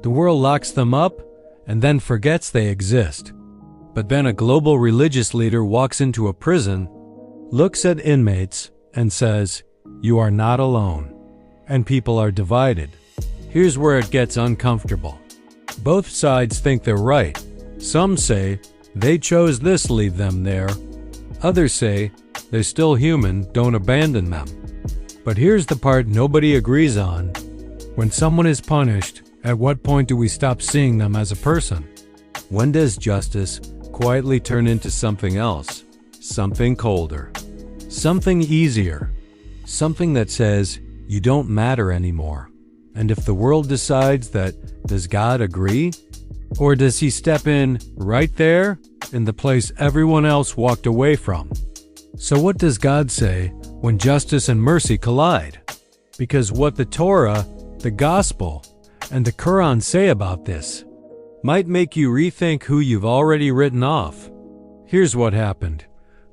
The world locks them up and then forgets they exist. But then a global religious leader walks into a prison, looks at inmates, and says, "You are not alone." And people are divided. Here's where it gets uncomfortable. Both sides think they're right. Some say, they chose this, leave them there. Others say, they're still human, don't abandon them. But here's the part nobody agrees on. When someone is punished, at what point do we stop seeing them as a person? When does justice quietly turn into something else? Something colder. Something easier. Something that says, you don't matter anymore. And if the world decides that, does God agree? Or does he step in right there, in the place everyone else walked away from? So what does God say when justice and mercy collide? Because what the Torah, the Gospel, and the Quran say about this might make you rethink who you've already written off. Here's what happened.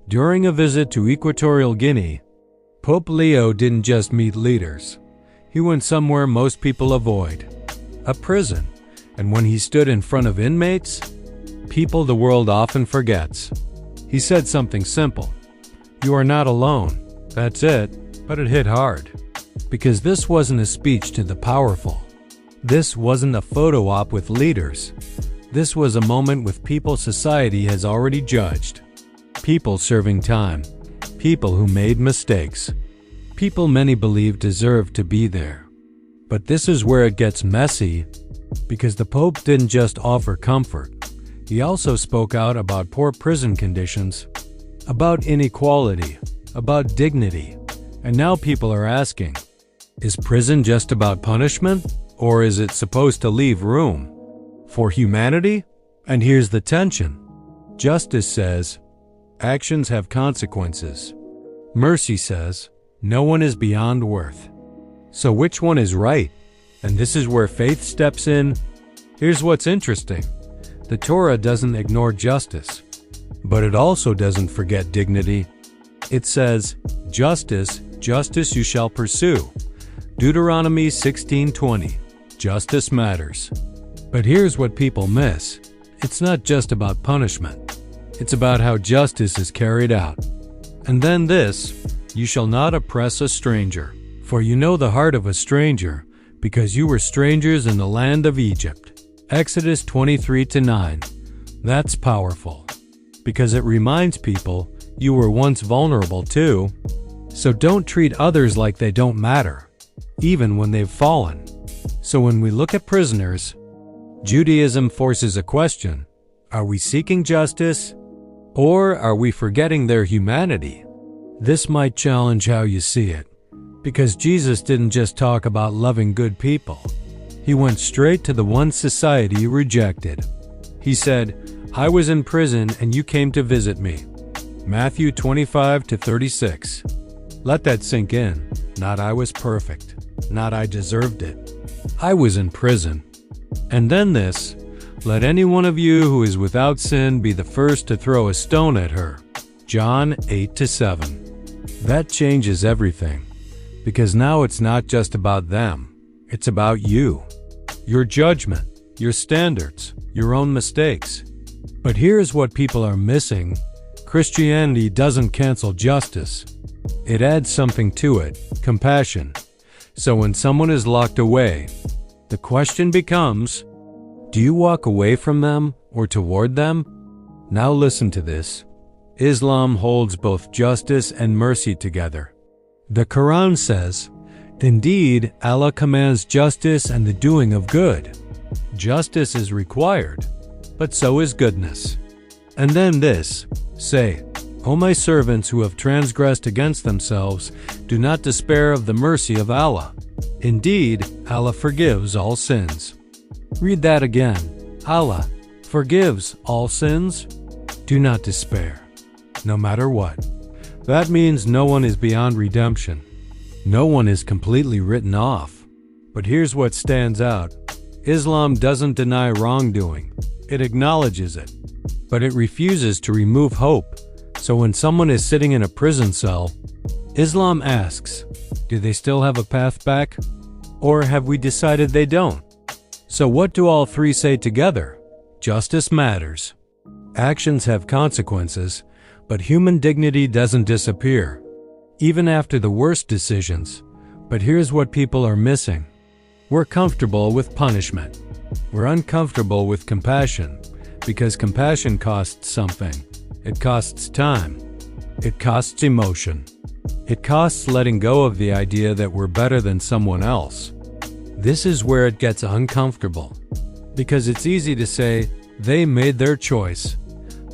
During a visit to Equatorial Guinea, Pope Leo didn't just meet leaders. He went somewhere most people avoid, a prison. And when he stood in front of inmates, people the world often forgets, he said something simple. You are not alone. That's it. But it hit hard. Because this wasn't a speech to the powerful. This wasn't a photo op with leaders. This was a moment with people society has already judged. People serving time. People who made mistakes. People many believe deserve to be there. But this is where it gets messy, because the Pope didn't just offer comfort. He also spoke out about poor prison conditions, about inequality, about dignity. And now people are asking, is prison just about punishment? Or is it supposed to leave room for humanity? And here's the tension. Justice says, actions have consequences. Mercy says, no one is beyond worth. So which one is right? And this is where faith steps in. Here's what's interesting. The Torah doesn't ignore justice, but it also doesn't forget dignity. It says, justice, justice you shall pursue. Deuteronomy 16:20. Justice matters. But here's what people miss. It's not just about punishment. It's about how justice is carried out. And then this, you shall not oppress a stranger, for you know the heart of a stranger, because you were strangers in the land of Egypt. Exodus 23:9. That's powerful, because it reminds people you were once vulnerable too. So don't treat others like they don't matter, even when they've fallen. So when we look at prisoners, Judaism forces a question. Are we seeking justice, or are we forgetting their humanity? This might challenge how you see it, because Jesus didn't just talk about loving good people. He went straight to the one society rejected. He said, I was in prison and you came to visit me. Matthew 25-36. Let that sink in. Not I was perfect. Not I deserved it. I was in prison. And then this, let any one of you who is without sin be the first to throw a stone at her. John 8-7. That changes everything. Because now it's not just about them. It's about you. Your judgment, your standards, your own mistakes. But here's what people are missing. Christianity doesn't cancel justice. It adds something to it, compassion. So when someone is locked away, the question becomes, do you walk away from them or toward them? Now listen to this. Islam holds both justice and mercy together. The Quran says, indeed, Allah commands justice and the doing of good. Justice is required, but so is goodness. And then this, say, O my servants who have transgressed against themselves, do not despair of the mercy of Allah. Indeed, Allah forgives all sins. Read that again. Allah forgives all sins. Do not despair, no matter what. That means no one is beyond redemption. No one is completely written off. But here's what stands out. Islam doesn't deny wrongdoing. It acknowledges it. But it refuses to remove hope. So when someone is sitting in a prison cell, Islam asks, do they still have a path back? Or have we decided they don't? So what do all three say together? Justice matters. Actions have consequences, but human dignity doesn't disappear, even after the worst decisions. But here's what people are missing. We're comfortable with punishment. We're uncomfortable with compassion, because compassion costs something. It costs time. It costs emotion. It costs letting go of the idea that we're better than someone else. This is where it gets uncomfortable, because it's easy to say, they made their choice.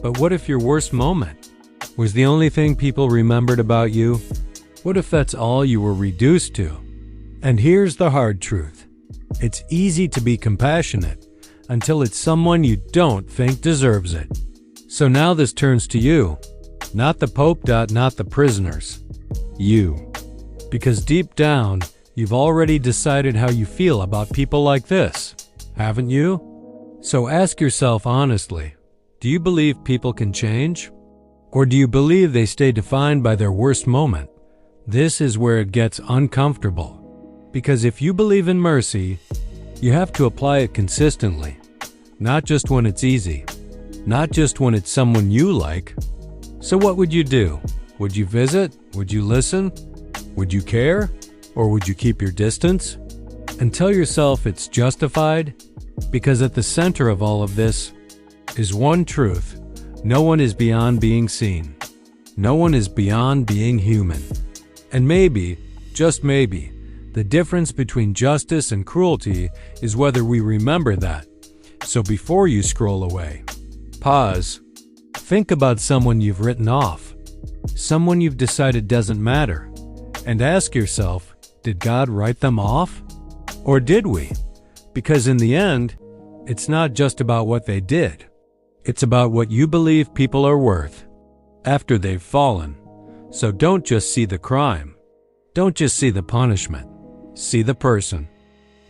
But what if your worst moment was the only thing people remembered about you? What if that's all you were reduced to? And here's the hard truth. It's easy to be compassionate until it's someone you don't think deserves it. So now this turns to you. Not the Pope, not the prisoners. You. Because deep down, you've already decided how you feel about people like this, haven't you? So ask yourself honestly, do you believe people can change? Or do you believe they stay defined by their worst moment? This is where it gets uncomfortable. Because if you believe in mercy, you have to apply it consistently. Not just when it's easy. Not just when it's someone you like. So what would you do? Would you visit? Would you listen? Would you care? Or would you keep your distance? And tell yourself it's justified? Because at the center of all of this is one truth. No one is beyond being seen. No one is beyond being human. And maybe, just maybe, the difference between justice and cruelty is whether we remember that. So before you scroll away, pause. Think about someone you've written off. Someone you've decided doesn't matter. And ask yourself, did God write them off? Or did we? Because in the end, it's not just about what they did. It's about what you believe people are worth after they've fallen. So don't just see the crime. Don't just see the punishment. See the person,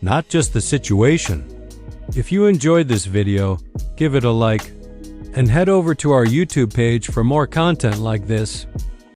not just the situation. If you enjoyed this video, give it a like and head over to our YouTube page for more content like this.